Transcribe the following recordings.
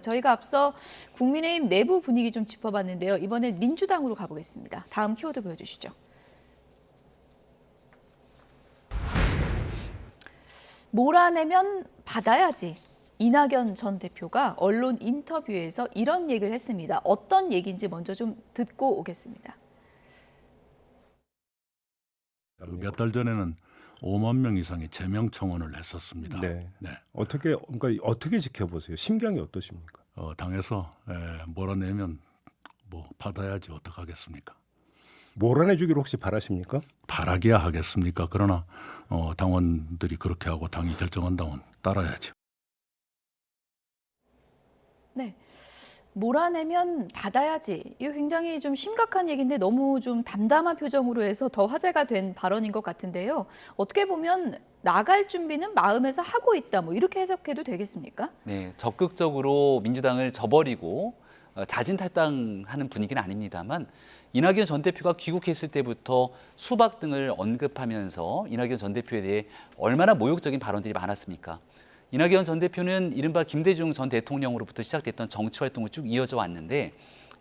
저희가 앞서 국민의힘 내부 분위기 좀 짚어봤는데요. 이번엔 민주당으로 가보겠습니다. 다음 키워드 보여주시죠. 몰아내면 받아야지. 이낙연 전 대표가 언론 인터뷰에서 이런 얘기를 했습니다. 어떤 얘기인지 먼저 좀 듣고 오겠습니다. 몇 달 전에는 5만 명 이상의 제명 청원을 했었습니다. 네. 네. 어떻게 지켜보세요? 심경이 어떠십니까? 당에서 몰아내면 뭐 받아야지 어떡하겠습니까? 몰아내주기를 혹시 바라십니까? 바라기야 하겠습니까? 그러나 당원들이 그렇게 하고 당이 결정한다면 따라야죠. 네. 몰아내면 받아야지. 이거 굉장히 좀 심각한 얘기인데 너무 좀 담담한 표정으로 해서 더 화제가 된 발언인 것 같은데요. 어떻게 보면 나갈 준비는 마음에서 하고 있다. 뭐 이렇게 해석해도 되겠습니까? 네, 적극적으로 민주당을 저버리고 자진탈당하는 분위기는 아닙니다만 이낙연 전 대표가 귀국했을 때부터 수박 등을 언급하면서 이낙연 전 대표에 대해 얼마나 모욕적인 발언들이 많았습니까? 이낙연 전 대표는 이른바 김대중 전 대통령으로부터 시작됐던 정치 활동을 쭉 이어져 왔는데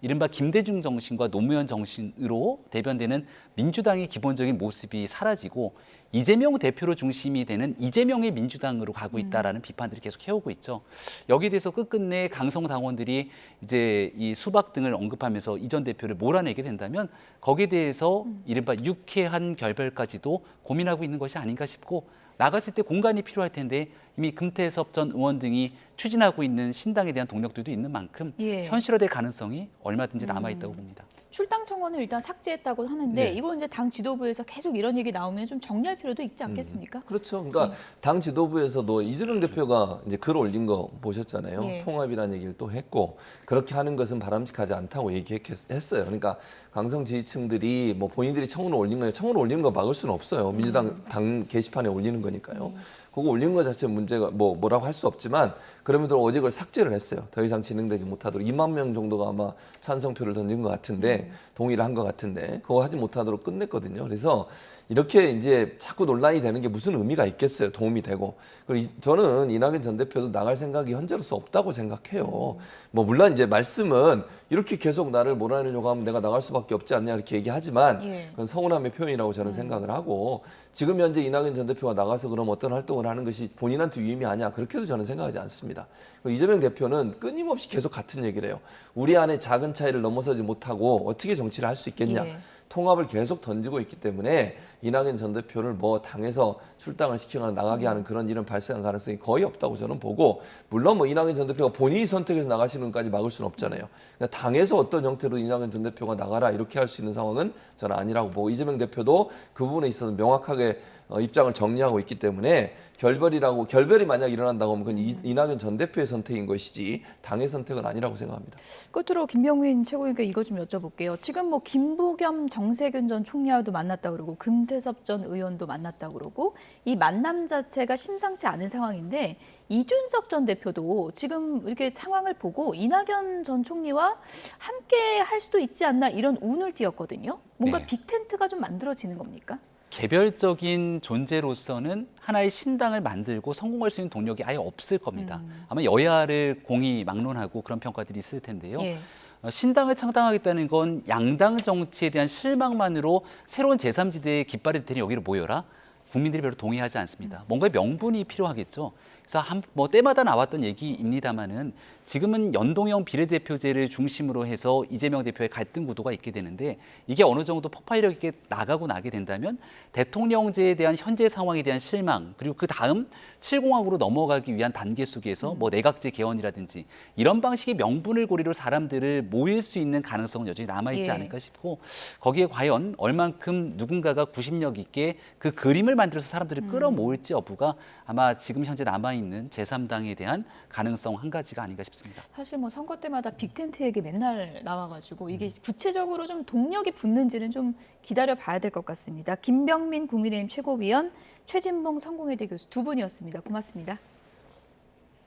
이른바 김대중 정신과 노무현 정신으로 대변되는 민주당의 기본적인 모습이 사라지고 이재명 대표로 중심이 되는 이재명의 민주당으로 가고 있다라는 비판들이 계속 해오고 있죠. 여기에 대해서 끝끝내 강성 당원들이 이제 이 수박 등을 언급하면서 이 전 대표를 몰아내게 된다면 거기에 대해서 이른바 유쾌한 결별까지도 고민하고 있는 것이 아닌가 싶고 나갔을 때 공간이 필요할 텐데 이미 금태섭 전 의원 등이 추진하고 있는 신당에 대한 동력들도 있는 만큼 현실화될 가능성이 얼마든지 남아있다고 봅니다. 출당 청원을 일단 삭제했다고 하는데 네. 이걸 이제 당 지도부에서 계속 이런 얘기 나오면 좀 정리할 필요도 있지 않겠습니까? 그렇죠. 그러니까 당 지도부에서도 이재명 대표가 이제 글 올린 거 보셨잖아요. 예. 통합이라는 얘기를 또 했고 그렇게 하는 것은 바람직하지 않다고 얘기했어요. 그러니까 강성 지지층들이 뭐 본인들이 청원을 올린 거예요. 청원을 올리는 거 막을 수는 없어요. 민주당 당 게시판에 올리는 거니까요. 그거 올린 거 자체 문제가 뭐라고 할 수 없지만 그럼에도 어제 그걸 삭제를 했어요. 더 이상 진행되지 못하도록 2만 명 정도가 아마 찬성표를 던진 것 같은데 동의를 한 것 같은데 그거 하지 못하도록 끝냈거든요. 그래서 이렇게 이제 자꾸 논란이 되는 게 무슨 의미가 있겠어요. 도움이 되고. 그리고 저는 이낙연 전 대표도 나갈 생각이 현재로서 없다고 생각해요. 뭐 물론 이제 말씀은 이렇게 계속 나를 몰아내려고 하면 내가 나갈 수밖에 없지 않냐 이렇게 얘기하지만 그건 서운함의 표현이라고 저는 생각을 하고 지금 현재 이낙연 전 대표가 나가서 그럼 어떤 활동을 하는 것이 본인한테 유의미하냐 그렇게도 저는 생각하지 않습니다. 이재명 대표는 끊임없이 계속 같은 얘기를 해요. 우리 안에 작은 차이를 넘어서지 못하고 어떻게 정치를 할 수 있겠냐. 통합을 계속 던지고 있기 때문에 이낙연 전 대표를 뭐 당에서 출당을 시키거나 나가게 하는 그런 일은 발생할 가능성이 거의 없다고 저는 보고 물론 뭐 이낙연 전 대표가 본인이 선택해서 나가시는 것까지 막을 수는 없잖아요. 그러니까 당에서 어떤 형태로 이낙연 전 대표가 나가라 이렇게 할 수 있는 상황은 저는 아니라고 보고 이재명 대표도 그 부분에 있어서 명확하게 입장을 정리하고 있기 때문에 결별이 만약 일어난다고 하면 그건 이낙연 전 대표의 선택인 것이지 당의 선택은 아니라고 생각합니다. 끝으로 김병민 최고위원께 이거 좀 여쭤볼게요. 지금 뭐 김부겸 정세균 전 총리와도 만났다 그러고 금태섭 전 의원도 만났다 그러고 이 만남 자체가 심상치 않은 상황인데 이준석 전 대표도 지금 이렇게 상황을 보고 이낙연 전 총리와 함께 할 수도 있지 않나 이런 운을 띄었거든요. 뭔가 빅텐트가 좀 만들어지는 겁니까? 개별적인 존재로서는 하나의 신당을 만들고 성공할 수 있는 동력이 아예 없을 겁니다. 아마 여야를 공히 막론하고 그런 평가들이 있을 텐데요. 신당을 창당하겠다는 건 양당 정치에 대한 실망만으로 새로운 제3지대의 깃발이 되니 여기로 모여라? 국민들이 별로 동의하지 않습니다. 뭔가 명분이 필요하겠죠. 그래서 뭐 때마다 나왔던 얘기입니다만은 지금은 연동형 비례대표제를 중심으로 해서 이재명 대표의 갈등 구도가 있게 되는데 이게 어느 정도 폭발력 있게 나게 된다면 대통령제에 대한 현재 상황에 대한 실망 그리고 그 다음 7공화국으로 넘어가기 위한 단계 속에서 뭐 내각제 개헌이라든지 이런 방식의 명분을 고리로 사람들을 모일 수 있는 가능성은 여전히 남아있지 않을까 싶고 거기에 과연 얼만큼 누군가가 구심력 있게 그 그림을 만들어서 사람들을 끌어모을지 여부가 아마 지금 현재 남아있는 제3당에 대한 가능성 한 가지가 아닌가 싶습니다. 사실 뭐 선거 때마다 빅텐트 얘기 맨날 나와가지고 이게 구체적으로 좀 동력이 붙는지는 좀 기다려 봐야 될 것 같습니다. 김병민 국민의힘 최고위원, 최진봉 성공회대 교수 두 분이었습니다. 고맙습니다.